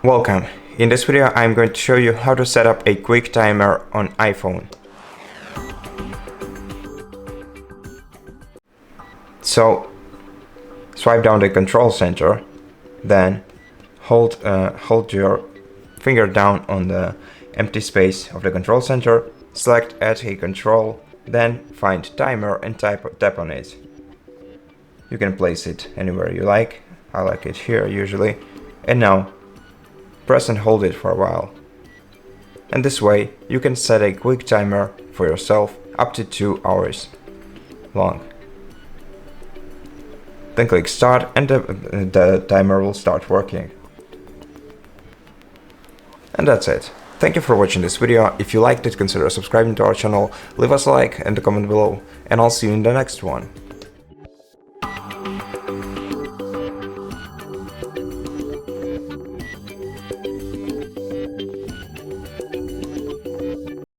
Welcome. In this video I'm going to show you how to set up a quick timer on iPhone. So swipe down the control center, then hold your finger down on the empty space of the control center, select add a control, then find timer and tap on it. You can place it anywhere you like. I like it here usually. And now press and hold it for a while. And this way you can set a quick timer for yourself up to 2 hours long. Then click start and the timer will start working. And that's it. Thank you for watching this video. If you liked it, consider subscribing to our channel, leave us a like and a comment below, and I'll see you in the next one.